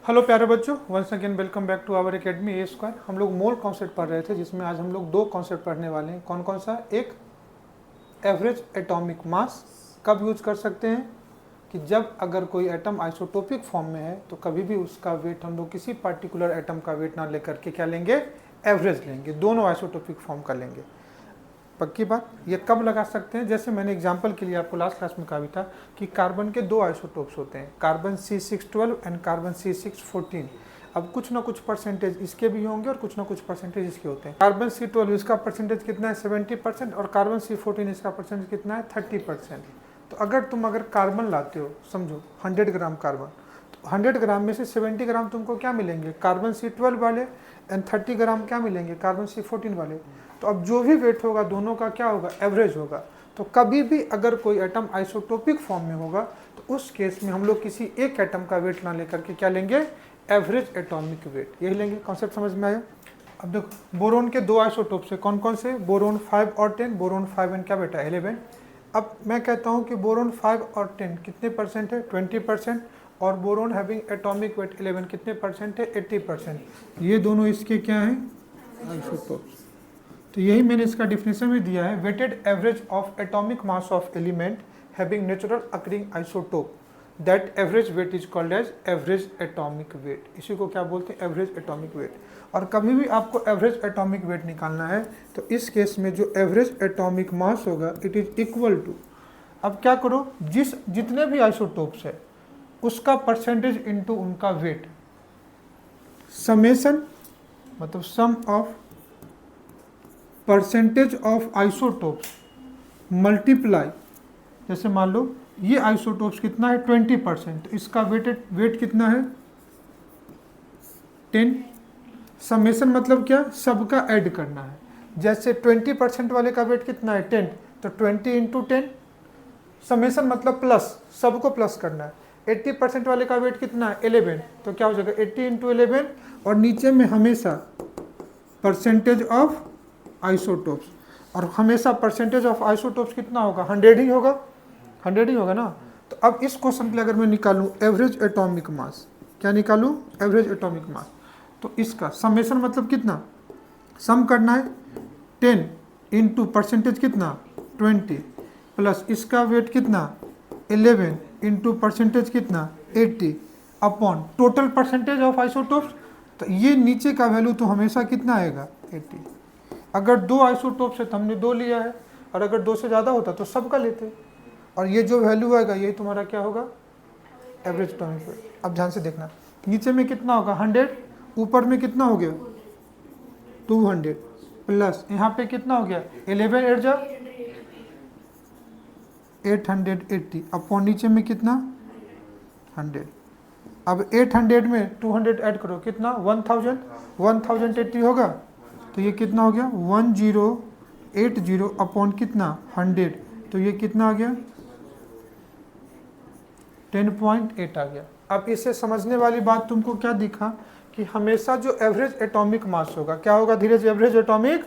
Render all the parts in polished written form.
Hello प्यारे बच्चों, once again welcome back to our academy A square. हम लोग मोल कॉन्सेप्ट पढ़ रहे थे, जिसमें आज हम लोग दो कॉन्सेप्ट पढ़ने वाले हैं। कौन कौन सा? एक एवरेज एटॉमिक मास कब यूज कर सकते हैं कि जब अगर कोई एटम आइसोटोपिक फॉर्म में है तो कभी भी उसका वेट हम लोग किसी पर्टिकुलर एटम का वेट ना लेकर के क्या लेंगे, एवरेज लेंगे, दोनों आइसोटोपिक फॉर्म का लेंगे। पक्की बात। ये कब लगा सकते हैं? जैसे मैंने एग्जांपल के लिए आपको लास्ट क्लास में कहा भी था कि कार्बन के दो आइसोटोप्स होते हैं, carbon C612 and carbon C614। अब कुछ ना कुछ परसेंटेज इसके भी होंगे और कुछ ना कुछ परसेंटेज इसके होते हैं। कार्बन C12 इसका परसेंटेज कितना है? 70%। और कार्बन C14 इसका परसेंटेज कितना है? 30%। तो अगर कार्बन लाते हो, समझो 100 ग्राम कार्बन, तो 100 ग्राम में से 70 ग्राम तुमको क्या मिलेंगे? कार्बन C12 वाले, एंड 30 ग्राम क्या मिलेंगे? कार्बन C14 वाले। तो अब जो भी वेट होगा दोनों का क्या होगा? एवरेज होगा। तो कभी भी अगर कोई एटम आइसोटोपिक फॉर्म में होगा तो उस केस में हम लोग किसी एक एटम का वेट ना लेकर के क्या लेंगे? एवरेज एटॉमिक वेट, यही लेंगे। कॉन्सेप्ट समझ में आया? अब देखो, बोरोन के दो आइसोटोप्स है, कौन कौन से? बोरोन 5 और 10। बोरोन 5 एंड क्या बेटा? 11। अब मैं कहता हूँ कि बोरोन 5 और 10 कितने परसेंट है? 20%। और बोरोन हैविंग एटॉमिक वेट 11 कितने परसेंट है? 80%। ये दोनों इसके क्या है? आइसोटोप्स। तो यही मैंने इसका डिफिनेशन भी दिया है, weighted average of atomic mass of element having natural occurring isotope, that average weight is called as average atomic weight. इसी को क्या बोलते हैं? Average atomic weight. और कभी भी आपको एवरेज एटॉमिक वेट निकालना है तो इस केस में जो एवरेज एटॉमिक मास होगा इट इज इक्वल टू, अब क्या करो, जितने भी आइसोटोप्स है उसका परसेंटेज इनटू उनका वेट, समेशन, मतलब sum of percentage of isotopes multiply, जैसे मान लो ये आइसोटोप्स कितना है? 20%। इसका वेट कितना है? 10। समेशन मतलब क्या? सबका ऐड करना है। जैसे 20% वाले का वेट कितना है? 10, तो 20 इंटू 10। समेशन मतलब प्लस, सबको प्लस करना है। 80% वाले का वेट कितना है? 11, तो क्या हो जाएगा? 80 इंटू 11। और नीचे में हमेशा परसेंटेज ऑफ आइसोटोप्स, और हमेशा परसेंटेज ऑफ आइसोटोप्स कितना होगा? 100 ही होगा, 100 ही होगा ना। तो अब इस क्वेश्चन के लिए अगर मैं निकालूं एवरेज एटॉमिक मास, क्या निकालूं? एवरेज एटॉमिक मास। तो इसका समेशन मतलब कितना? सम करना है 10 इंटू परसेंटेज कितना? 20, प्लस इसका वेट कितना? 11 इंटू परसेंटेज कितना? 80 upon total percentage of isotopes. तो ये नीचे का वैल्यू तो हमेशा कितना आएगा? 80। अगर दो आइसोटोप्स है तो हमने दो लिया है, और अगर दो से ज़्यादा होता तो सबका लेते। और ये जो वैल्यू आएगा यही तुम्हारा क्या होगा? Average atomic wait. अब ध्यान से देखना, नीचे में कितना होगा? 100, ऊपर में कितना हो गया? 200, प्लस यहाँ पे कितना हो गया? 11 एट जा 880 अपॉन नीचे में कितना? 100। अब 800 में 200 ऐड करो, कितना? 1000। 1080 होगा, तो ये कितना हो गया? 1080 अपॉन कितना? 100, तो ये कितना आ गया? 10.8 आ गया। अब इसे समझने वाली बात तुमको क्या दिखा कि हमेशा जो एवरेज एटॉमिक मास होगा क्या होगा? धीरज, एवरेज एटॉमिक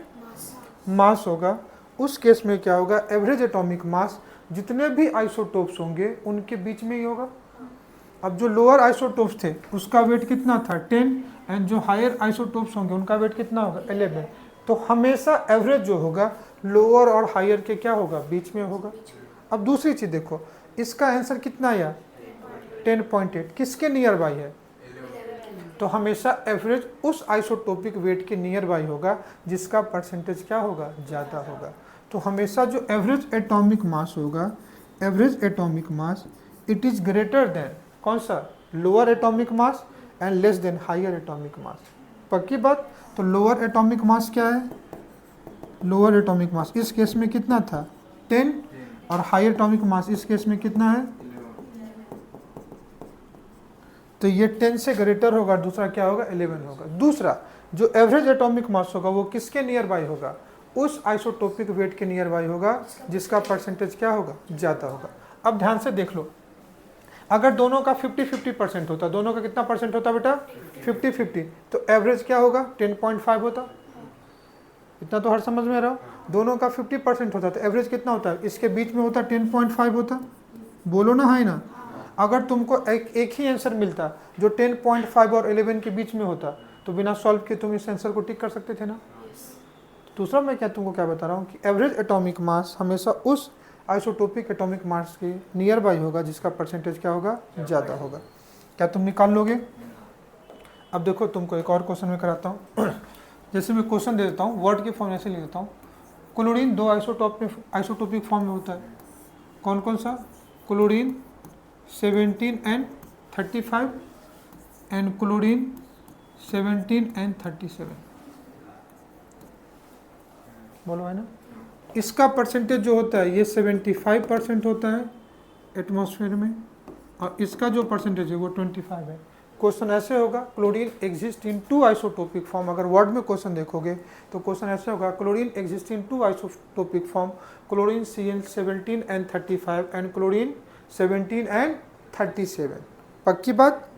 मास होगा। उस केस में क्या होगा? एवरेज एटॉमिक मास जितने भी आइसोटोप्स होंगे उनके बीच में ही होगा। अब जो लोअर आइसोटोप्स थे उसका वेट कितना था? 10, एंड जो हायर आइसोटोप्स होंगे उनका वेट कितना होगा? 11। तो हमेशा एवरेज जो होगा लोअर और हायर के क्या होगा? बीच में होगा। अब दूसरी चीज देखो, इसका आंसर कितना आया? 10.8। किसके नियर बाई है? तो हमेशा एवरेज उस आइसोटोपिक वेट के नियर बाई होगा जिसका परसेंटेज क्या होगा? ज़्यादा होगा। तो हमेशा जो एवरेज एटॉमिक मास होगा, average atomic mass it is greater than कौन सा? Lower atomic mass and less than higher atomic mass. पक्की बात। तो लोअर एटॉमिक मास क्या है? लोअर एटॉमिक मास इस केस में कितना था? 10, और हायर एटॉमिक मास इस केस में कितना है? तो ये 10 से ग्रेटर होगा, दूसरा क्या होगा? 11 होगा। दूसरा जो एवरेज एटॉमिक मास होगा वो किसके नियर बाई होगा? उस आइसोटोपिक वेट के नियर बाई होगा जिसका परसेंटेज क्या होगा? ज़्यादा होगा। अब ध्यान से देख लो, अगर दोनों का 50-50% होता, दोनों का कितना परसेंट होता बेटा? 50-50, तो एवरेज क्या होगा? 10.5 होता। इतना तो हर समझ में रहा। दोनों का 50% होता तो एवरेज कितना होता है? इसके बीच में होता 10.5 होता। बोलो ना, है ना। अगर तुमको एक ही आंसर मिलता जो 10.5 और 11 के बीच में होता तो बिना सॉल्व के तुम इस आंसर को टिक कर सकते थे ना। दूसरा मैं तुमको क्या बता रहा हूँ कि एवरेज एटॉमिक मास हमेशा उस आइसोटोपिक एटॉमिक मास के नियर बाई होगा जिसका परसेंटेज क्या होगा, ज़्यादा होगा। क्या तुम निकाल लोगे? अब देखो तुमको एक और क्वेश्चन में कराता हूँ। जैसे मैं क्वेश्चन दे देता हूँ, वर्ड के फॉर्म ऐसे लिख देता हूँ। क्लोरीन दो आइसोटोपिक फॉर्म में होता है। कौन कौन सा? Chlorine 17 and 35 and chlorine 17 and 37। बोलो है ना। इसका परसेंटेज जो होता है ये 75% होता है एटमॉस्फेयर में, और इसका जो परसेंटेज है वो 25 है। क्वेश्चन ऐसे होगा, chlorine exist in two isotopic form. अगर वर्ड में क्वेश्चन देखोगे तो क्वेश्चन ऐसे होगा, chlorine exist in two isotopic form, chlorine Cl 17 and 35 and chlorine 17 and 37। पक्की बात।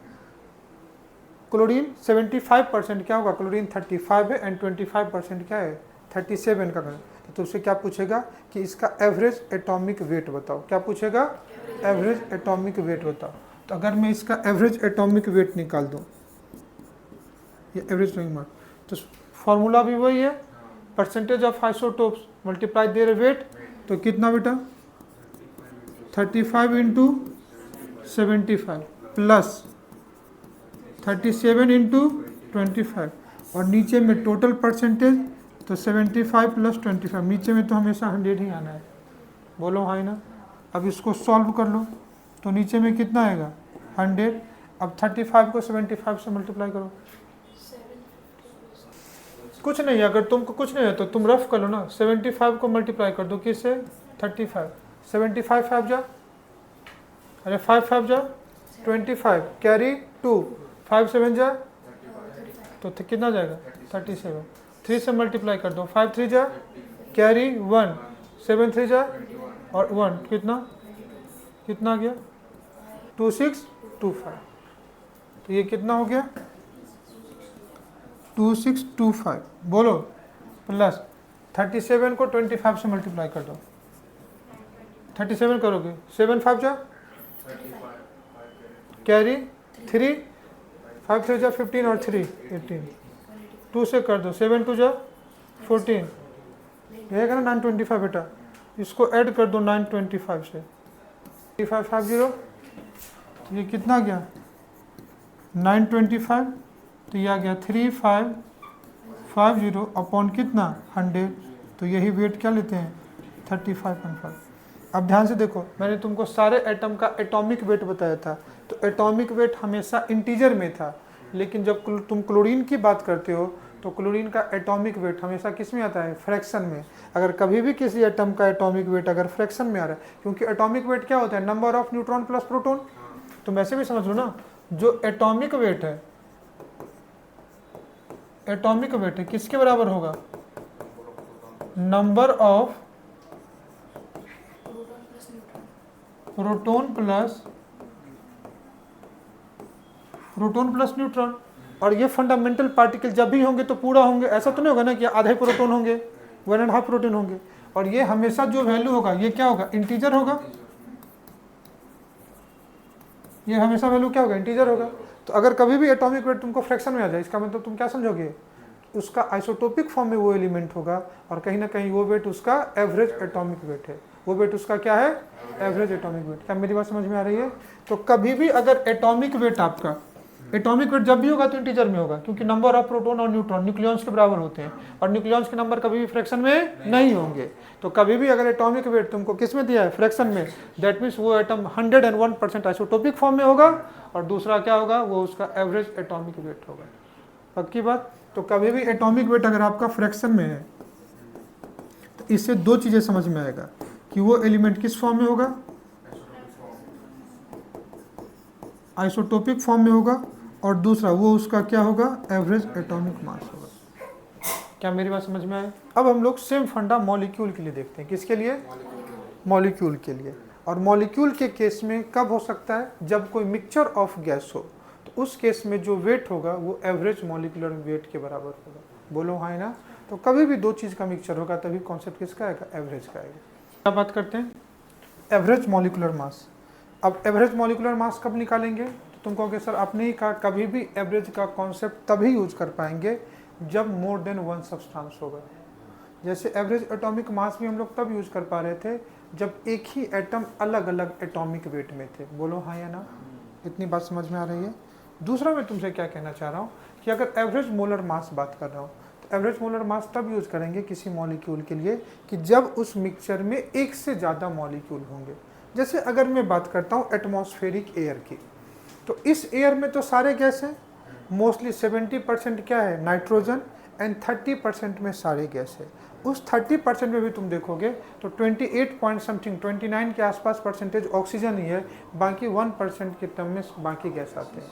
क्लोरीन 75% क्या होगा, क्लोरीन 35 है एंड 25% क्या है, 37 का करना। तो उससे क्या पूछेगा कि इसका एवरेज एटॉमिक वेट बताओ। क्या पूछेगा? एवरेज एटॉमिक वेट बताओ। तो अगर मैं इसका एवरेज एटॉमिक वेट निकाल दूं, ये एवरेज एटॉमिक मास, तो फॉर्मूला भी वही है, percentage of isotopes multiply their weight. तो कितना बेटा, 35 इंटू 75 प्लस 37 इंटू 25, और नीचे में टोटल परसेंटेज तो 75 प्लस 25। नीचे में तो हमेशा 100 ही आना है। बोलो हाँ ना। अब इसको सॉल्व कर लो तो नीचे में कितना आएगा, 100। अब 35 को 75 से मल्टीप्लाई करो। कुछ नहीं, अगर तुमको कुछ नहीं है तो तुम रफ कर लो ना। 75 को मल्टीप्लाई कर दो किससे, 35। 75 5 जा, अरे 5 5 जा 25, कैरी 2, 5 7 जा तो कितना जाएगा, 37। 3 से मल्टीप्लाई कर दो, 5 3 जा, कैरी 1, 7 3 जा और 1, कितना गया, 2625। तो ये कितना हो गया, 2625। बोलो प्लस 37 को 25 से मल्टीप्लाई कर दो। 37 करोगे, 7 5 जा, कैरी 3, 5 3 जा 15 और 3 18, 2 से कर दो, 7 2 जा 14, रहेगा ना 925 बेटा। इसको ऐड कर दो 925 से, 3550। तो ये कितना गया, 925। तो ये आ गया 3550 अपॉन कितना, 100। तो यही वेट क्या लेते हैं, 35.5। अब ध्यान से देखो, मैंने तुमको सारे एटम का एटॉमिक वेट बताया था। तो एटॉमिक वेट हमेशा इंटीजर में था, लेकिन जब तुम क्लोरीन की बात करते हो तो क्लोरीन का एटॉमिक वेट हमेशा किस में आता है, फ्रैक्शन में। अगर कभी भी किसी एटम का एटॉमिक वेट अगर फ्रैक्शन में आ रहा है, क्योंकि एटॉमिक वेट क्या होता है, number of neutron plus proton. तुम ऐसे भी समझ लो ना, जो एटॉमिक वेट है, एटॉमिक वेट है किसके बराबर होगा, number of proton plus neutron. और ये फंडामेंटल पार्टिकल जब भी होंगे तो पूरा होंगे, ऐसा तो नहीं होगा ना कि आधे प्रोटॉन होंगे, 1.5 प्रोटॉन होंगे। और ये हमेशा जो वैल्यू होगा ये क्या होगा, इंटीजर होगा। ये हमेशा वैल्यू क्या होगा, इंटीजर होगा। तो अगर कभी भी एटॉमिक वेट तुमको फ्रैक्शन में आ जाए, इसका मतलब तुम क्या समझोगे, उसका आइसोटोपिक फॉर्म में वो एलिमेंट होगा, और कहीं ना कहीं वो वेट उसका एवरेज एटॉमिक वेट है। वो वेट उसका क्या है, एवरेज एटॉमिक वेट। क्या मेरी बात समझ में आ रही है? तो कभी भी अगर एटॉमिक वेट आपका, एटॉमिक वेट जब भी होगा तो इंटीजर में होगा, क्योंकि नंबर ऑफ प्रोटॉन और न्यूट्रॉन न्यूक्लियॉन्स के बराबर होते हैं, और न्यूक्लियॉन्स के नंबर कभी भी फ्रैक्शन में नहीं होंगे। तो कभी भी अगर एटॉमिक वेट तुमको किस में दिया है, फ्रैक्शन में, दैट मीन्स वो एटम 101% आइसोटोपिक फॉर्म में होगा, और दूसरा क्या होगा, वो उसका एवरेज एटॉमिक वेट होगा। पक्की बात। तो कभी भी एटॉमिक वेट अगर आपका फ्रैक्शन में है तो इससे दो चीजें समझ में आएगा कि वो एलिमेंट किस फॉर्म में होगा, आइसोटोपिक फॉर्म में होगा, और दूसरा वो उसका क्या होगा, एवरेज एटॉमिक मास होगा। क्या मेरी बात समझ में आए? अब हम लोग सेम फंडा मॉलिक्यूल के लिए देखते हैं। किसके लिए, मॉलिक्यूल के लिए। और मॉलिक्यूल के केस में कब हो सकता है, जब कोई मिक्सचर ऑफ गैस हो, तो उस केस में जो वेट होगा वो एवरेज मॉलिक्यूलर वेट के बराबर होगा। बोलो हाँ ना। तो कभी भी दो चीज़ का मिक्सचर होगा तभी कॉन्सेप्ट किसका आएगा, एवरेज का आएगा। क्या बात करते हैं, एवरेज मॉलिक्यूलर मास। अब एवरेज मॉलिक्यूलर मास कब निकालेंगे? तो तुम कहोगे सर आपने ही कहा कभी भी एवरेज का कॉन्सेप्ट तभी यूज कर पाएंगे जब मोर देन वन सब्सटेंस होगा। जैसे एवरेज एटॉमिक मास भी हम लोग तब यूज कर पा रहे थे जब एक ही एटम अलग अलग एटॉमिक वेट में थे। बोलो हाँ या ना? इतनी बात समझ में आ रही है? दूसरा मैं तुमसे क्या कहना चाह रहा हूँ कि अगर एवरेज मोलर मास बात कर रहा हूँ तो एवरेज मोलर मास तब यूज करेंगे किसी मॉलिक्यूल के लिए कि जब उस मिक्सचर में एक से ज़्यादा मॉलिक्यूल होंगे। जैसे अगर मैं बात करता हूँ एटमॉस्फेरिक एयर की, तो इस एयर में तो सारे गैस हैं, मोस्टली 70% क्या है? नाइट्रोजन, एंड 30% में सारे गैस है। उस 30% में भी तुम देखोगे तो 28 पॉइंट समथिंग 29 के आसपास परसेंटेज ऑक्सीजन ही है, बाकी 1% के टर्म में बाकी गैस आते हैं।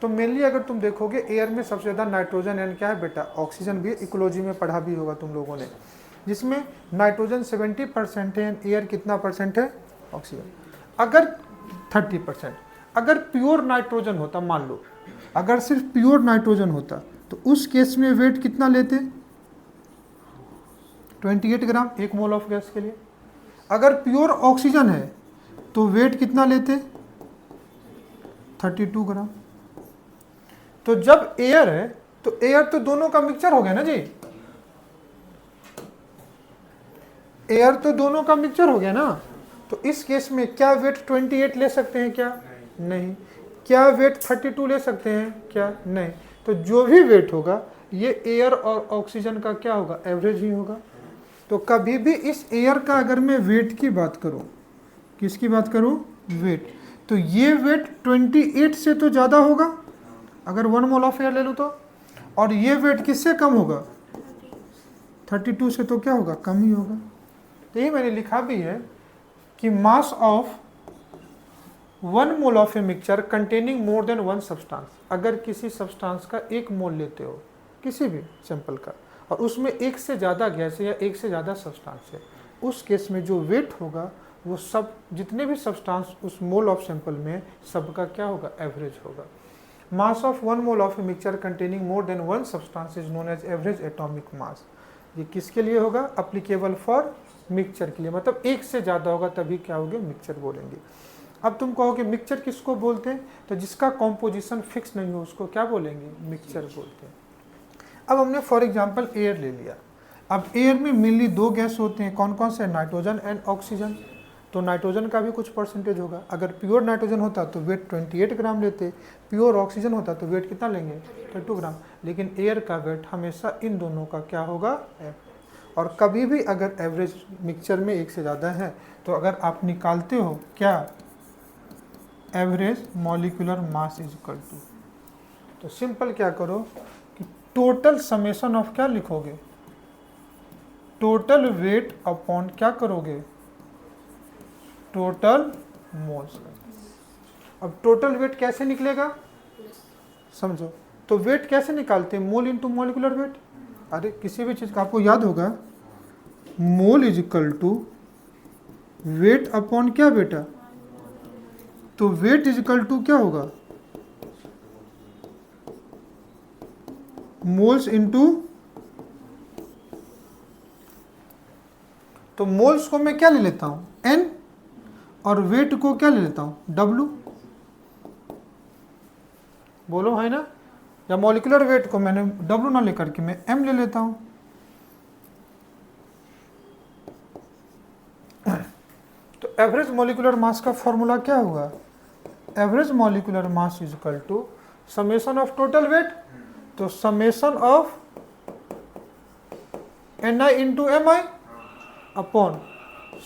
तो मेनली अगर तुम देखोगे एयर में सबसे ज़्यादा नाइट्रोजन एंड क्या है बेटा? ऑक्सीजन भी। इकोलॉजी में पढ़ा भी होगा तुम लोगों ने, जिसमें नाइट्रोजन 70% है एंड एयर कितना परसेंट है? ऑक्सीजन। अगर 30%, अगर प्योर नाइट्रोजन होता, मान लो अगर सिर्फ प्योर नाइट्रोजन होता तो उस केस में वेट कितना लेते? 28 ग्राम एक मोल ऑफ गैस के लिए। अगर प्योर ऑक्सीजन है तो वेट कितना लेते? 32 ग्राम। तो जब एयर है तो एयर तो दोनों का मिक्सचर हो गया ना जी, एयर तो दोनों का मिक्सचर हो गया ना। तो इस केस में क्या वेट 28 ले सकते हैं क्या? नहीं। क्या वेट 32 ले सकते हैं क्या? नहीं। तो जो भी वेट होगा ये एयर और ऑक्सीजन का क्या होगा? एवरेज ही होगा। तो कभी भी इस एयर का अगर मैं वेट की बात करूं, किसकी बात करूं? वेट, तो ये वेट 28 से तो ज़्यादा होगा अगर 1 मोल ऑफ एयर ले लूँ तो, और ये वेट किससे कम होगा? 32 से तो क्या होगा? कम ही होगा। तो ये मैंने लिखा भी है कि मास of 1 mole of a mixture containing more than 1 substance, अगर किसी सब्सटेंस का 1 मोल लेते हो किसी भी सैंपल का और उसमें एक से ज़्यादा गैस है या एक से ज़्यादा सब्सटेंस है, उस केस में जो वेट होगा वो सब जितने भी सब्सटेंस उस मोल ऑफ सैंपल में सबका क्या होगा? एवरेज होगा। Mass of 1 mole of a mixture containing more than 1 substance is known as average atomic mass. ये किसके लिए होगा? अप्लीकेबल फॉर मिक्सचर के लिए, मतलब एक से ज़्यादा होगा तभी क्या होगा? मिक्सचर बोलेंगे। अब तुम कहोगे मिक्सचर किसको बोलते हैं? तो जिसका कॉम्पोजिशन फिक्स नहीं हो उसको क्या बोलेंगे? मिक्सचर बोलते हैं। अब हमने फॉर एग्जांपल एयर ले लिया। अब एयर में मेनली 2 गैस होते हैं, कौन कौन से? Nitrogen and oxygen. तो नाइट्रोजन का भी कुछ परसेंटेज होगा। अगर प्योर नाइट्रोजन होता तो वेट 28 ग्राम लेते, प्योर ऑक्सीजन होता तो वेट कितना लेंगे? 32 ग्राम। लेकिन एयर का वेट हमेशा इन दोनों का क्या होगा? और कभी भी अगर एवरेज मिक्सचर में एक से ज़्यादा है तो अगर आप निकालते हो क्या? Average molecular mass is equal to, तो सिंपल क्या करो कि टोटल समेशन ऑफ क्या लिखोगे? टोटल वेट अपॉन क्या करोगे? Total moles. अब टोटल वेट कैसे निकलेगा समझो। तो वेट कैसे निकालते हैं? Mole into molecular weight. अरे किसी भी चीज़ का आपको याद होगा, mole is equal to weight upon क्या बेटा? तो वेट इज इक्वल टू क्या होगा? मोल्स इनटू, तो मोल्स को मैं क्या ले लेता हूं? n, और वेट को क्या ले लेता हूं? w। बोलो है ना? या मॉलिक्यूलर वेट को मैंने w ना लेकर के मैं m ले लेता हूं। तो एवरेज मॉलिक्यूलर मास का फॉर्मूला क्या होगा? Average molecular mass is equal to summation of total weight, तो summation of ni into mi upon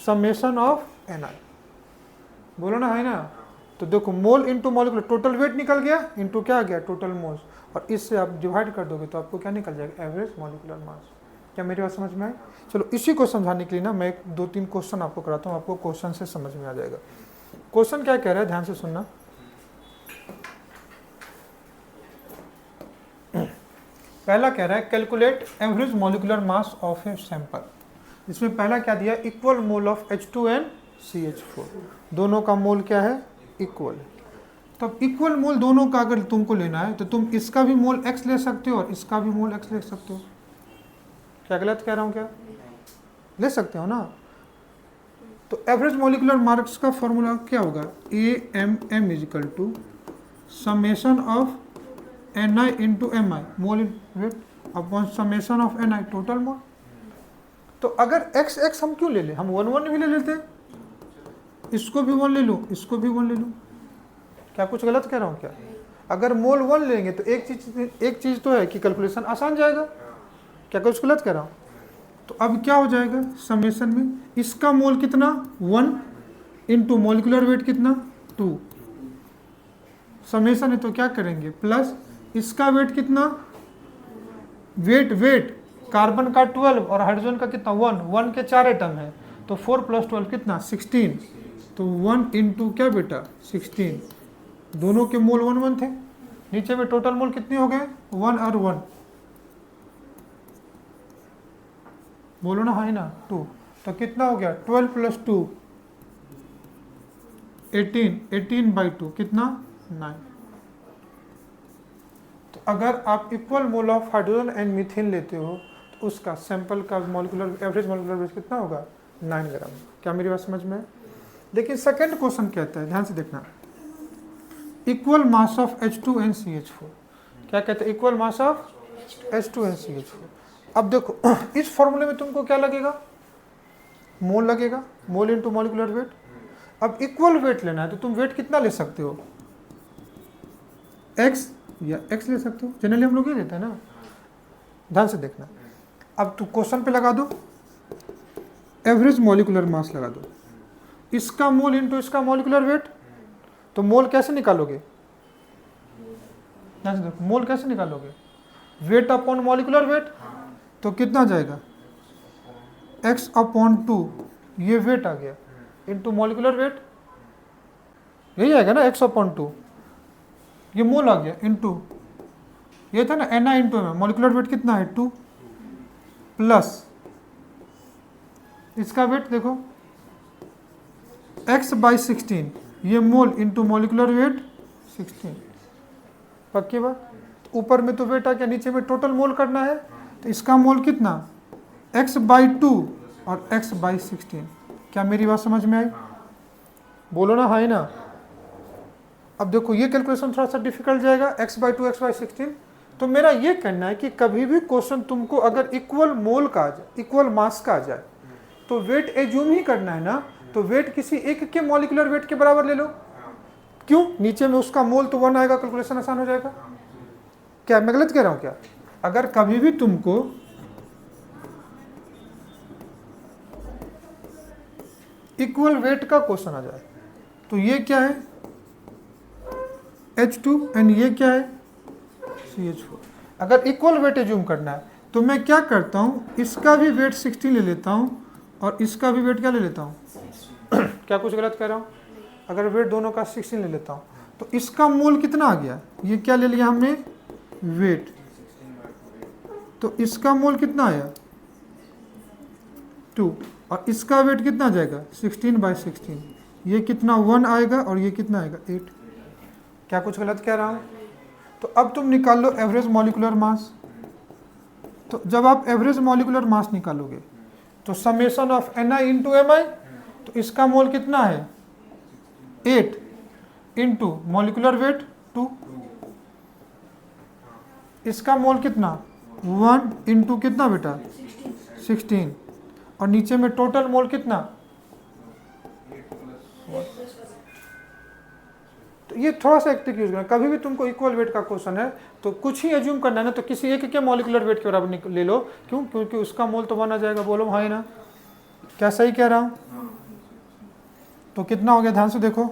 summation of ni। बोलो ना है ना? तो देखो mole into molecular, total weight निकल गया इंटू क्या आ गया? टोटल मोल्स, और इससे आप डिवाइड कर दोगे तो आपको क्या निकल जाएगा? एवरेज मॉलिक्यूलर मास। क्या मेरी बात समझ में आई? चलो इसी को समझाने के लिए ना मैं 2-3 क्वेश्चन आपको कराता हूँ, आपको क्वेश्चन से समझ में आ जाएगा। क्वेश्चन क्या कह रहा है, ध्यान से सुनना। पहला कह रहा है calculate average molecular mass of a sample. इसमें पहला क्या दिया? Equal mole of H2 and CH4। दोनों का मोल क्या है? इक्वल। तब इक्वल मोल दोनों का अगर तुमको लेना है तो तुम इसका भी मोल x ले सकते हो और इसका भी मोल x ले सकते हो। क्या गलत कह रहा हूँ क्या? ले सकते हो ना? तो एवरेज मॉलिकुलर मास का फॉर्मूला क्या होगा, AMM is equal to summation of Ni into Mi mole in weight upon summation of Ni total mole. तो अगर x हम क्यों ले लें, हम 1 भी ले लेते हैं, इसको भी 1 ले लूँ, इसको भी 1 ले लूँ। क्या कुछ गलत कह रहा हूँ क्या? अगर मोल 1 लेंगे तो एक चीज़ तो है कि कैलकुलेशन आसान जाएगा। क्या कुछ गलत कह रहा हूँ? तो अब क्या हो जाएगा समेशन में, इसका मोल कितना 1 इंटू मॉलिकुलर वेट कितना 2, समेशन है तो क्या करेंगे प्लस इसका वेट कितना, वेट कार्बन का 12 और हाइड्रोजन का कितना 1 के 4 एटम है तो 4 + 12 कितना 16, तो 1 इंटू क्या बेटा 16, दोनों के मोल 1 थे, नीचे में टोटल मोल कितने हो गए 1 और 1, बोलो ना हाँ ना 2, तो कितना हो गया 12 + 2 18/2 कितना 9। तो अगर आप equal mole of hydrogen and methane लेते हो तो उसका सैंपल का मॉलिक्यूलर एवरेज मॉलिक्यूलर वेट कितना होगा 9 ग्राम। क्या मेरी बात समझ में है? लेकिन सेकंड क्वेश्चन कहता है, ध्यान से देखना, इक्वल मास ऑफ H2NCH4। क्या कहते हैं, इक्वल मास ऑफ H2NCH4। अब देखो इस फॉर्मूले में तुमको क्या लगेगा, मोल लगेगा, मोल इंटू मॉलिक्यूलर वेट। अब इक्वल वेट लेना है तो तुम वेट कितना ले सकते हो, x या x ले सकते हो, जनरली हम लोग ये लेते हैं ना। ध्यान से देखना, अब तू क्वेश्चन पे लगा दो एवरेज मॉलिक्यूलर मास लगा दो, इसका मोल इंटू इसका मॉलिक्यूलर वेट, तो मोल कैसे निकालोगे, ध्यान से देखो मोल कैसे निकालोगे, वेट अपॉन मॉलिक्यूलर वेट, तो कितना जाएगा x/2, ये वेट आ गया इंटू मॉलिक्यूलर वेट, यही आएगा ना x/2, ये मोल आ गया इंटू ये था ना Ni इंटू में मॉलिक्यूलर वेट कितना है 2 प्लस इसका वेट देखो x/16, ये मोल इंटू मॉलिक्यूलर वेट 16। पक्की बात, ऊपर में तो वेट आ गया, नीचे में टोटल मोल करना है, तो इसका मोल कितना x/2 और x/16। क्या मेरी बात समझ में आई, बोलो ना हाँ ना। अब देखो ये कैलकुलेशन थोड़ा सा डिफिकल्ट जाएगा, x/2 x/16। तो मेरा ये कहना है कि कभी भी क्वेश्चन तुमको अगर इक्वल मोल का आ जाए, इक्वल मास का आ जाए, तो वेट एज्यूम ही करना है ना, तो वेट किसी एक के मॉलिक्यूलर वेट के बराबर ले लो। क्यों, नीचे में उसका मोल तो 1 आएगा, कैलकुलेशन आसान हो जाएगा। क्या मैं गलत कह रहा हूं क्या? अगर कभी भी तुमको इक्वल वेट का क्वेश्चन आ जाए तो ये क्या है H2 एंड ये क्या है CH4। अगर इक्वल वेट एज्यूम करना है तो मैं क्या करता हूँ, इसका भी वेट 16 ले लेता हूँ और इसका भी वेट क्या ले लेता हूँ क्या कुछ गलत कह रहा हूँ? अगर वेट दोनों का 16 ले लेता हूँ तो इसका मोल कितना आ गया, ये क्या ले लिया हमने वेट, तो इसका मोल कितना आया 2 और इसका वेट कितना आ जाएगा 16/16, ये कितना 1 आएगा और ये कितना आएगा 8। क्या कुछ गलत कह रहा हूँ? तो अब तुम निकाल लो एवरेज मॉलिक्यूलर मास। तो जब आप एवरेज मॉलिक्यूलर मास निकालोगे तो summation of Ni into Mi, तो इसका मोल कितना है 8 इंटू मॉलिक्यूलर वेट 2, इसका मोल कितना 1 इंटू कितना बेटा 16, और नीचे में टोटल मोल कितना। तो ये थोड़ा सा एक ट्रिक यूज करना, कभी भी तुमको इक्वल वेट का क्वेश्चन है तो कुछ ही एज्यूम करना है ना, तो किसी एक के मॉलिक्यूलर वेट के बराबर ले लो। क्यों? क्योंकि उसका मोल तो 1 आ जाएगा। बोलो हाँ ना, क्या सही कह रहा हूँ? तो कितना हो गया, ध्यान से देखो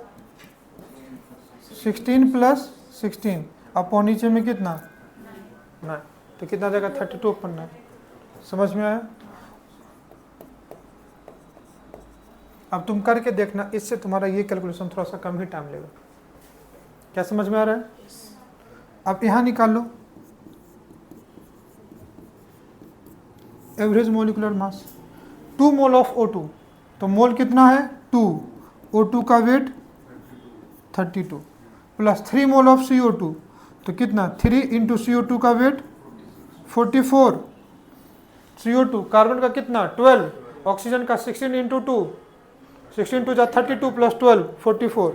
16 + 16 अपॉन नीचे में कितना 9, तो कितना जाएगा 32/9। समझ में आया? अब तुम करके देखना, इससे तुम्हारा ये कैलकुलेशन थोड़ा सा कम ही टाइम लेगा। क्या समझ में आ रहा है? अब यहां निकाल लो average molecular mass, 2 mole of O2, तो मोल कितना है 2, O2 का wait 32 plus 3 mole of CO2, तो कितना 3 इंटू CO2 का वेट 44, CO2 कार्बन का कितना 12, ऑक्सीजन का 16 इंटू 2 16 टू जा 32 प्लस 12 44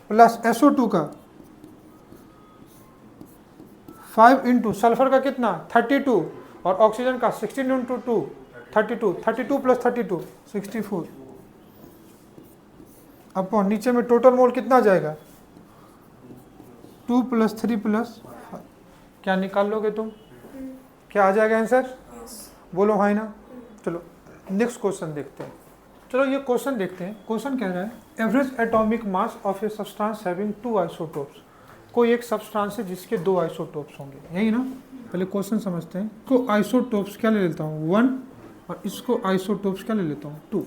प्लस SO2 का 5 इंटू सल्फर का कितना 32 और ऑक्सीजन का 16 इंटू 2 32 प्लस 32 64 अपॉन नीचे में टोटल मोल कितना जाएगा 2 प्लस 3 प्लस, क्या निकाल लोगे तुम, क्या आ जाएगा आंसर, बोलो हाँ ना। चलो नेक्स्ट क्वेश्चन देखते हैं। चलो ये क्वेश्चन देखते हैं। क्वेश्चन कह रहा है average atomic mass of a substance having 2 isotopes. कोई एक सब्सटेंस है जिसके 2 आइसोटोप्स होंगे, यही ना। पहले क्वेश्चन समझते हैं। को आइसोटोप्स क्या ले लेता हूँ 1 और इसको आइसोटोप्स क्या ले लेता हूँ 2।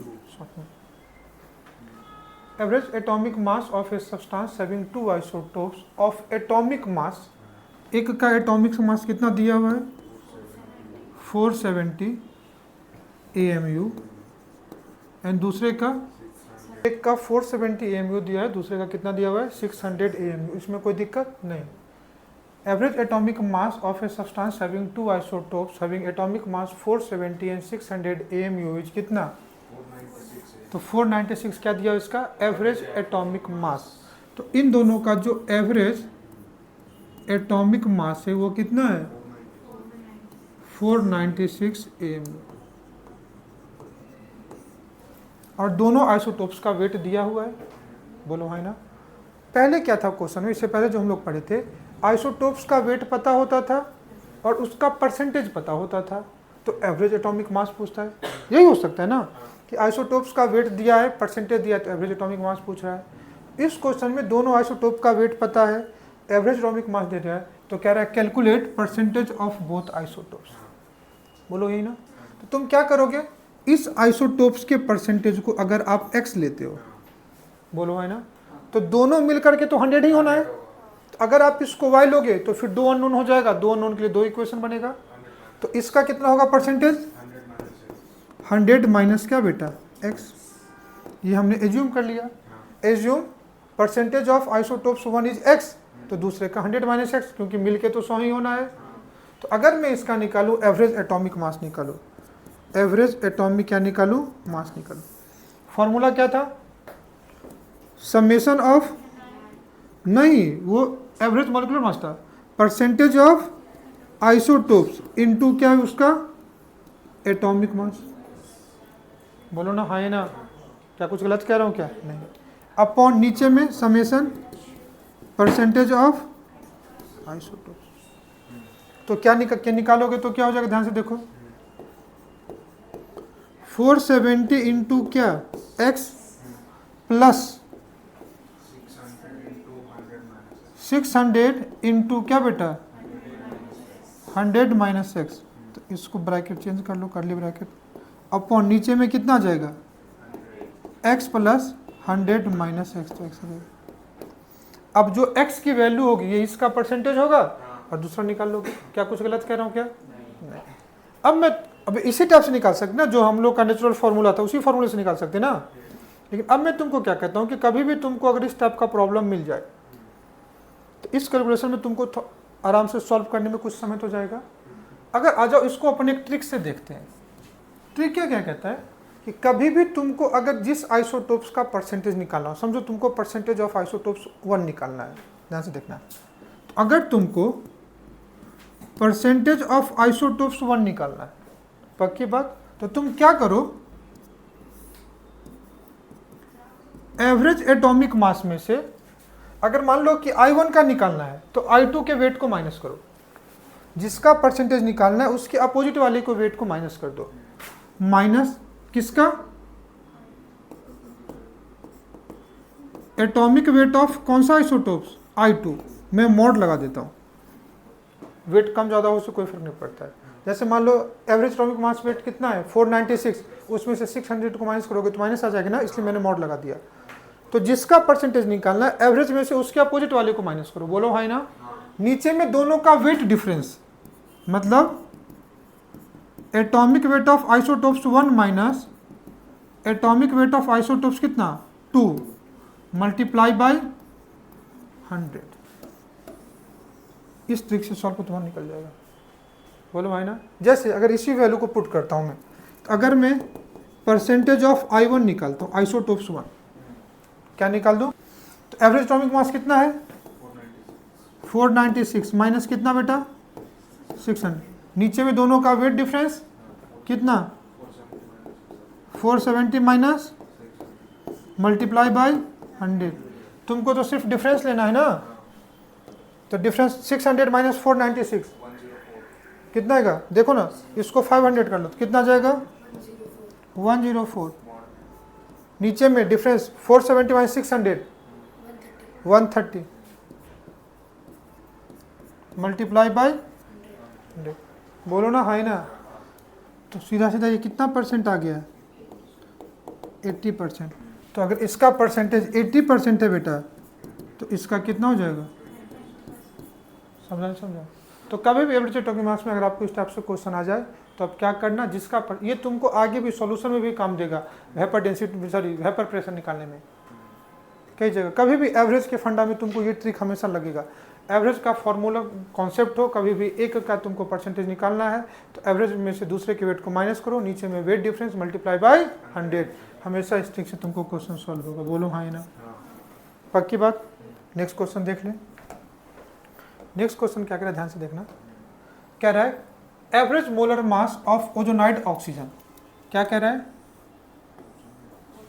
Average atomic mass of a substance having 2 isotopes of atomic मास, एक का एटॉमिक मास कितना दिया हुआ है 470 AMU एंड दूसरे का, एक का 470 AMU दिया है, दूसरे का कितना दिया हुआ है 600 AMU। इसमें कोई दिक्कत नहीं। Average atomic mass of a substance having 2 isotopes having atomic mass 470 and 600 AMU is कितना, तो 496 क्या दिया इसका एवरेज एटॉमिक मास। तो इन दोनों का जो एवरेज एटॉमिक मास है वो कितना है 496 AMU और दोनों आइसोटोप्स का वेट दिया हुआ है, बोलो है ना। पहले क्या था क्वेश्चन में, इससे पहले जो हम लोग पढ़े थे आइसोटोप्स का वेट पता होता था और उसका परसेंटेज पता होता था, तो एवरेज एटॉमिक मास पूछता है। यही हो सकता है ना कि आइसोटोप्स का वेट दिया है, परसेंटेज दिया है, तो एवरेज एटॉमिक मास पूछ रहा है। इस क्वेश्चन में दोनों आइसोटोप का वेट पता है, एवरेज एटॉमिक मास दे रहा है, तो कह रहा है calculate percentage of both isotopes, बोलो यही ना। तो तुम क्या करोगे, इस आइसोटोप्स के परसेंटेज को अगर आप x लेते हो, बोलो है ना, तो दोनों मिलकर के तो 100 ही होना है। तो अगर आप इसको y लोगे तो फिर 2 अननोन हो जाएगा, 2 अननोन के लिए 2 इक्वेशन बनेगा। तो इसका कितना होगा परसेंटेज 100 माइनस क्या बेटा x, ये हमने एज्यूम कर लिया। Assume percentage of isotopes 1 is x, तो दूसरे का 100 माइनस x, क्योंकि मिलके तो 100 ही होना है। तो अगर मैं इसका निकालूं एवरेज एटॉमिक मास निकालूं, एवरेज एटॉमिक क्या निकालूं मास निकालूं, फॉर्मूला क्या था समेशन ऑफ, नहीं वो एवरेज मॉलिक्यूलर मास था, परसेंटेज ऑफ आइसोटोप्स इनटू क्या है उसका एटॉमिक मास, बोलो ना हाँ ना, क्या कुछ गलत कह रहा हूँ क्या, नहीं। अपॉन नीचे में समेशन परसेंटेज ऑफ आइसोटोप्स, तो क्या निकालोगे तो क्या हो जाएगा, ध्यान से देखो 470 इंटू क्या x प्लस 600 इंटू क्या बेटा 100 माइनस x, तो इसको ब्रैकेट चेंज कर लो, कर ली ब्रैकेट, अपॉन नीचे में कितना जाएगा x प्लस 100 माइनस x, तो x रहेगा। अब जो x की वैल्यू होगी ये इसका परसेंटेज होगा और दूसरा निकाल लोगे। क्या कुछ गलत कह रहा हूँ क्या, नहीं। अब इसी टाइप से निकाल सकते ना, जो हम लोग का नेचुरल फार्मूला था उसी फार्मूले से निकाल सकते ना। लेकिन अब मैं तुमको क्या कहता हूँ कि कभी भी तुमको अगर इस टाइप का प्रॉब्लम मिल जाए तो इस कैलकुलेशन में तुमको आराम से सॉल्व करने में कुछ समय तो जाएगा। अगर आ जाओ इसको अपन एक ट्रिक से देखते हैं। ट्रिक क्या कहता है कि कभी भी तुमको अगर जिस आइसोटोप्स का परसेंटेज निकालना हो, समझो तुमको परसेंटेज ऑफ आइसोटोप्स 1 निकालना है, ध्यान से देखना। तो अगर तुमको परसेंटेज ऑफ आइसोटोप्स 1 निकालना है, पक्की बात, तो तुम क्या करो एवरेज एटॉमिक मास में से अगर मान लो कि I1 का निकालना है तो I2 के वेट को माइनस करो, जिसका परसेंटेज निकालना है उसके अपोजिट वाले को वेट को माइनस कर दो। माइनस किसका एटॉमिक वेट ऑफ कौन सा आइसोटोप्स I2, मैं मॉड लगा देता हूं, वेट कम ज्यादा हो उससे कोई फर्क नहीं पड़ता है। जैसे मान लो एवरेज एटॉमिक मास वेट कितना है 496, उसमें से 600 को माइनस करोगे तो माइनस आ जाएगा ना, इसलिए मैंने मॉड लगा दिया। तो जिसका परसेंटेज निकालना है एवरेज में से उसके अपोजिट वाले को माइनस करो, बोलो हाई ना। नीचे में दोनों का वेट डिफरेंस, मतलब atomic weight of isotopes 1 minus atomic weight of isotopes कितना 2 मल्टीप्लाई बाय 100। इस ट्रिक से सॉल्व तुम्हारा निकल जाएगा, बोलो भाई ना। जैसे अगर इसी वैल्यू को पुट करता हूं मैं, तो अगर मैं परसेंटेज ऑफ I1 निकालता हूँ, आइसोटोप्स 1, क्या निकाल दूँ? तो एवरेज एटॉमिक मास कितना है? 496 माइनस कितना बेटा? 600। नीचे में दोनों का वेट डिफरेंस कितना? 470 माइनस मल्टीप्लाई बाय 100। तुमको तो सिर्फ डिफरेंस लेना है ना, तो डिफरेंस 600 माइनस 496 कितना आएगा? देखो ना, इसको 500 कर लो तो कितना जाएगा? 104। नीचे में डिफरेंस 470 माइनस 600 130 मल्टीप्लाई बाय 100। बोलो ना, हाई ना? तो सीधा सीधा ये कितना परसेंट आ गया? 80%। तो अगर इसका परसेंटेज 80% है बेटा, तो इसका कितना हो जाएगा? समझा? तो कभी भी एवरेज एटॉमिक मास में अगर आपको इस टाइप से क्वेश्चन आ जाए तो अब क्या करना, ये तुमको आगे भी सॉल्यूशन में भी काम देगा, वेपर डेंसिटी वेपर प्रेशर निकालने में कई जगह। कभी भी एवरेज के फंडा में तुमको ये ट्रिक हमेशा लगेगा। एवरेज का फॉर्मूला कॉन्सेप्ट हो, कभी भी एक का तुमको परसेंटेज निकालना है तो एवरेज में से दूसरे के वेट को माइनस करो, नीचे में वेट डिफरेंस मल्टीप्लाई बाय 100। हमेशा इस ट्रिक से तुमको क्वेश्चन सॉल्व होगा। बोलो हाँ ना? पक्की बात? नेक्स्ट क्वेश्चन देख लें। नेक्स्ट क्वेश्चन क्या कह रहा है, ध्यान से देखना। कह रहा है average molar mass of ozonide oxygen. क्या कह रहा है?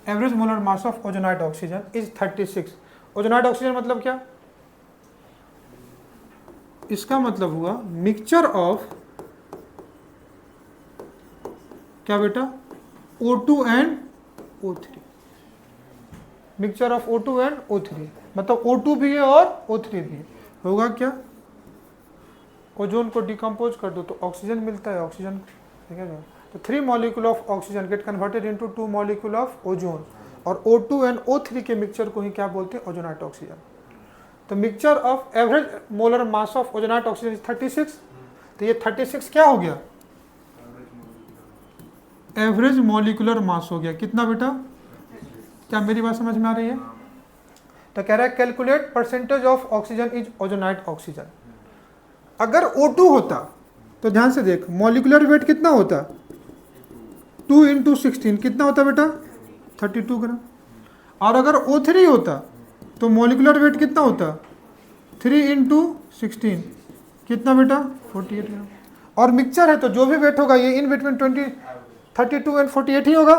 Average molar mass of ozonide oxygen is 36। Ozonide oxygen मतलब क्या? इसका मतलब हुआ मिक्सचर ऑफ क्या बेटा? O2 and O3। Mixture of O2 and O3 मतलब O2 भी है और O3 भी है। होगा क्या? ओजोन को डिकम्पोज कर दो तो ऑक्सीजन मिलता है, ऑक्सीजन ठीक है। तो 3 molecule of oxygen get converted into 2 molecule of ozone, और O2 एंड O3 के मिक्सचर को ही क्या बोलते हैं? Ozonite oxygen. तो mixture of average molar mass of ozonite oxygen 36। तो ये 36 क्या हो गया? एवरेज मॉलिक्यूलर मास हो गया। कितना बेटा? क्या मेरी बात समझ में आ रही है? तो कह रहा है calculate percentage of oxygen is ozonide oxygen. अगर O2 होता तो ध्यान से देख, मॉलिक्यूलर वेट कितना होता? 2 इंटू 16 कितना होता बेटा? 32 ग्राम। और अगर O3 होता तो मॉलिक्यूलर वेट कितना होता? 3 इंटू 16 कितना बेटा? 48 ग्राम। और मिक्सचर है तो जो भी वेट होगा ये इन बिटवीन 32 एंड 48 ही होगा।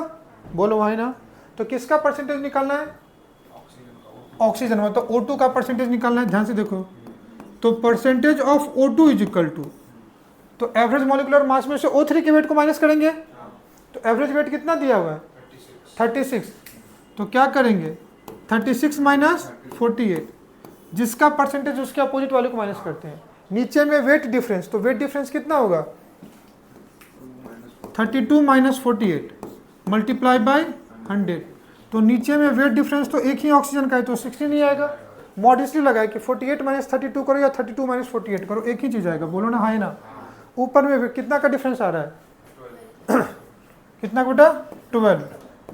बोलो भाई ना? तो किसका परसेंटेज निकालना है? ऑक्सीजन में। तो O2 का परसेंटेज निकालना है। ध्यान से देखो, तो percentage of O2 is equal to, तो एवरेज मॉलिक्यूलर मास में से O3 के वेट को माइनस करेंगे तो एवरेज वेट कितना दिया हुआ है? 36। तो क्या करेंगे? 36 माइनस 48, जिसका परसेंटेज उसके अपोजिट वाले को माइनस करते हैं। नीचे में वेट डिफरेंस, तो वेट डिफरेंस कितना होगा? 32 माइनस 48 मल्टीप्लाई बाय 100। तो नीचे में वेट डिफरेंस तो एक ही ऑक्सीजन का है तो 16 ही आएगा। मॉडस्टली लगाए कि 48 माइनस 32 करो या 32 माइनस 48 करो, एक ही चीज आएगा। बोलो ना हाँ ना? ऊपर में कितना का डिफरेंस आ रहा है? कितना बेटा? 12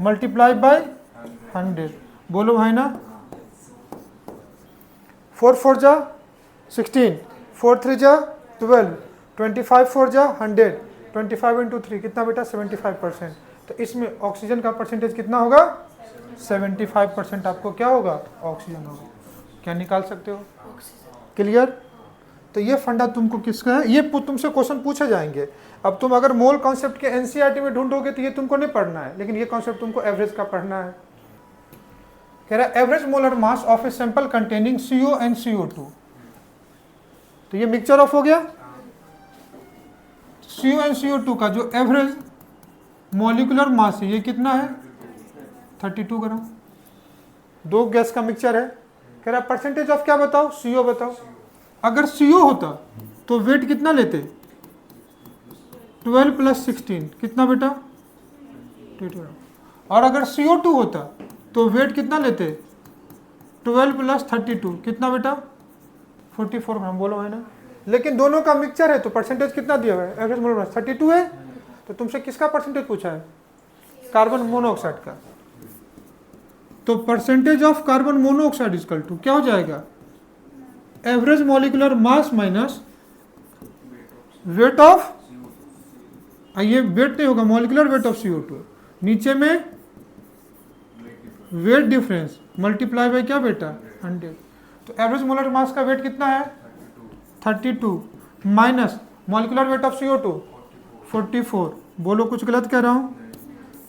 मल्टीप्लाई बाय 100। बोलो भाई ना? 4 4 जा 16, 4 3 जा 12, 25 4 जा 100, 25 इंटू 3 कितना बेटा? 75%। तो इसमें ऑक्सीजन का परसेंटेज कितना होगा? 75% आपको क्या होगा? ऑक्सीजन होगा। क्या निकाल सकते हो? क्लियर? तो ये फंडा तुमको किसका है? ये तुमसे क्वेश्चन पूछे जाएंगे। अब तुम अगर मोल कॉन्सेप्ट के एनसीईआरटी में ढूंढोगे तो ये तुमको नहीं पढ़ना है, लेकिन ये कॉन्सेप्ट तुमको एवरेज का पढ़ना है। कह रहा है average molar mass of a sample containing CO and CO2। तो ये मिक्सचर ऑफ हो गया। CO एंड CO2 का जो एवरेज मॉलिक्यूलर मास है ये कितना है? 32 ग्राम। दो गैस का मिक्सचर है। कह रहा परसेंटेज ऑफ क्या बताओ? CO बताओ। अगर CO होता तो वेट कितना लेते? 12 प्लस 16 कितना बेटा? 22 ग्राम। और अगर CO2 होता तो वेट कितना लेते? 12 प्लस 32 कितना बेटा? 44 ग्राम। बोलो है ना? लेकिन दोनों का मिक्सचर है तो परसेंटेज कितना दिया हुआ है? एवरेज मोलर मास 32 है। तो तुमसे किसका परसेंटेज पूछा है? कार्बन मोनोऑक्साइड का। तो percentage of carbon monoxide is equal to क्या हो जाएगा? Average molecular mass minus weight of, ये वेट नहीं होगा, मॉलिक्यूलर वेट ऑफ CO2। नीचे में वेट डिफरेंस मल्टीप्लाई बाय क्या बेटा 100। तो एवरेज मोलर मास का वेट कितना है 32 minus molecular weight of CO2 44। बोलो कुछ गलत कह रहा हूँ।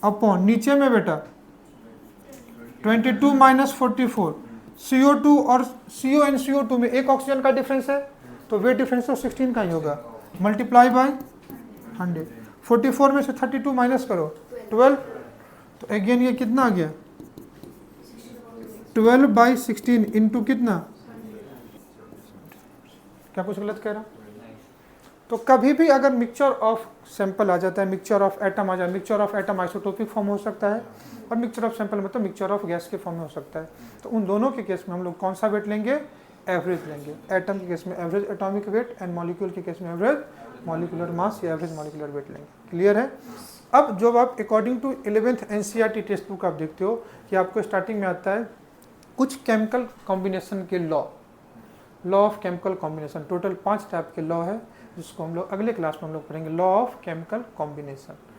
अपॉन नीचे में बेटा 22 माइनस 44। CO2 और CO एंड CO2 में एक ऑक्सीजन का डिफरेंस है, तो वेट डिफरेंस तो 16 का ही होगा, मल्टीप्लाई बाय 100। 44 में से 32 माइनस करो 12, तो अगेन ये कितना आ गया 12/16 इंटू कितना, क्या कुछ गलत कह रहा। तो कभी भी अगर मिक्सचर ऑफ सैंपल आ जाता है, मिक्सचर ऑफ एटम आ जाए, mixture of atom isotopic form हो सकता है, और मिक्सचर ऑफ सैंपल मतलब मिक्सचर ऑफ गैस के फॉर्म में हो सकता है। तो उन दोनों के केस में हम लोग कौन सा वेट लेंगे, एवरेज लेंगे। एटम के केस में average atomic weight and molecule के केस में एवरेज मॉलिक्यूलर मास या एवरेज मॉलिक्यूलर वेट लेंगे। क्लियर है। अब जब आप according to 11th NCERT text book आप देखते हो कि आपको स्टार्टिंग में आता है कुछ केमिकल कॉम्बिनेशन के law of chemical combination. Total 5 type के लॉ है जिसको हम लोग अगले क्लास में हम लोग पढ़ेंगे, लॉ ऑफ केमिकल कॉम्बिनेशन।